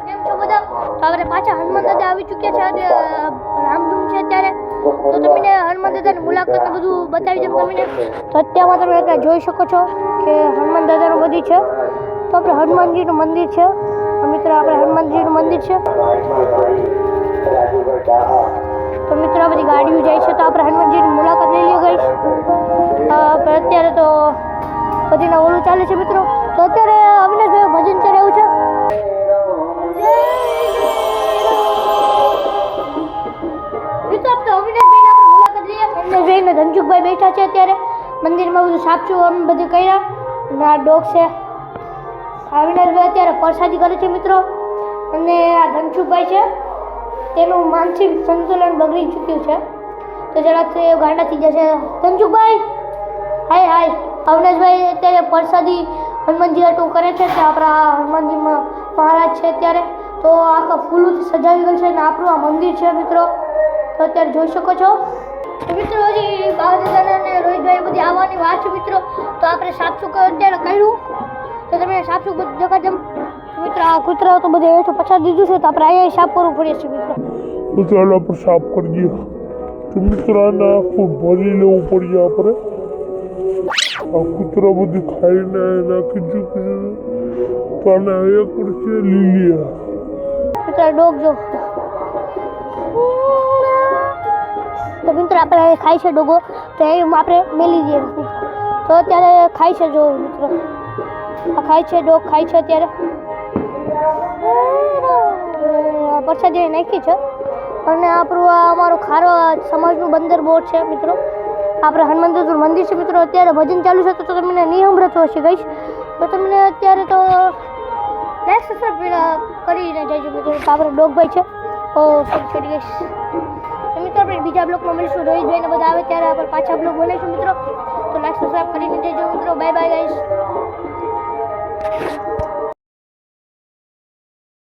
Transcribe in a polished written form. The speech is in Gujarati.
કેમ છો બધા? તો આપણે પાછા હનુમાન દાદા આવી ચૂક્યા છે. આજે રામધૂન છે અત્યારે, તો તમને હનુમાન દાદાની મુલાકાત બધું બતાવી દઉં તમને. તો અત્યારમાં તમે અત્યારે જોઈ શકો છો કે હનુમાન દાદાનું મંદિર છે. તો આપણે હનુમાનજીનું મંદિર છે મિત્રો, આપણે હનુમાનજીનું મંદિર છે. તો મિત્રો આ બધી ગાડીઓ જાય છે, તો આપણે હનુમાનજીની મુલાકાત લઈ લઈએ ગાઈસ. અત્યારે તો બધીના ઓલું ચાલે છે મિત્રો. તો અત્યારે અવિનાશભાઈ ભજન કરે એવું છે. ધનસુખભાઈ બેઠા છે અત્યારે મંદિરમાં, બધું સાફસુફ બધું કર્યા. ના ડોગ છે અવિનાશભાઈ અત્યારે પ્રસાદી કરે છે મિત્રો. અને આ ધનસુખભાઈ છે, તેનું માનસિક સંતુલન બગડી ચૂક્યું છે, તો જરાક ગાંડા થઈ જશે. ધનસુખભાઈ હાય હાય. અવિનાશભાઈ અત્યારે પ્રસાદી હનુમાનજી હાટું કરે છે. કે આપણા હનુમાનજીમાં મહારાજ છે અત્યારે, તો આખા ફૂલોથી સજાવી ગયેલ છે અને આપણું આ મંદિર છે મિત્રો. તો અત્યારે જોઈ શકો છો મિત્રો. હજી બાબાદાદા અને રોહિતભાઈ બધી આવવાની વાત છે મિત્રો. તો આપણે સાફસુફ અત્યારે કર્યું, તો તમે સાફસુફ બધું દેખાડજો મિત્રો. આ કૂતરાઓ તો બધે હેઠું પછાડી દીધું છે, તો આપણે અહીંયા સાફ કરવું પડે છે મિત્રો. તો ચાલો આપણે સાફ કરીએ. તો મિત્રો આને આખું ભરી લેવું પડે આપણે. આ કૂતરા બધું ખાઈને નાખી ચૂક્યું છે, તો આને એક પડશે લીલી. મિત્રો ડોગ જો, તો મિત્રો આપણે ખાય છે ડોગો, તો એ આપણે મેલી દઈએ. તો અત્યારે ખાય છે જો મિત્રો, આ ખાય છે, ડોગ ખાય છે અત્યારે. પ્રસાદી નાખી છે. અને આપણું આ અમારું ખારો સમાજનું બંદર બોર્ડ છે મિત્રો. આપણે હનુમાન દાદાનું મંદિર છે મિત્રો. અત્યારે ભજન ચાલુ છે, તો તમને નહીં સંભળાતો હશે ગઈશ. તો તમને અત્યારે તો લાઈક સબસ્ક્રાઈબ કરીને જજો મિત્રો. તો આપણે ડોગભાઈ છે, ઓ સબ છોડી ગઈશ. તો મિત્રો આપણે બીજા બ્લોગમાં મળીશું. રોહિતભાઈને બધા આવે ત્યારે આપણે પાછા બ્લોગ બનાવીશું મિત્રો. તો લાઈક સબસ્ક્રાઈબ કરીને જજો મિત્રો. Bye bye guys.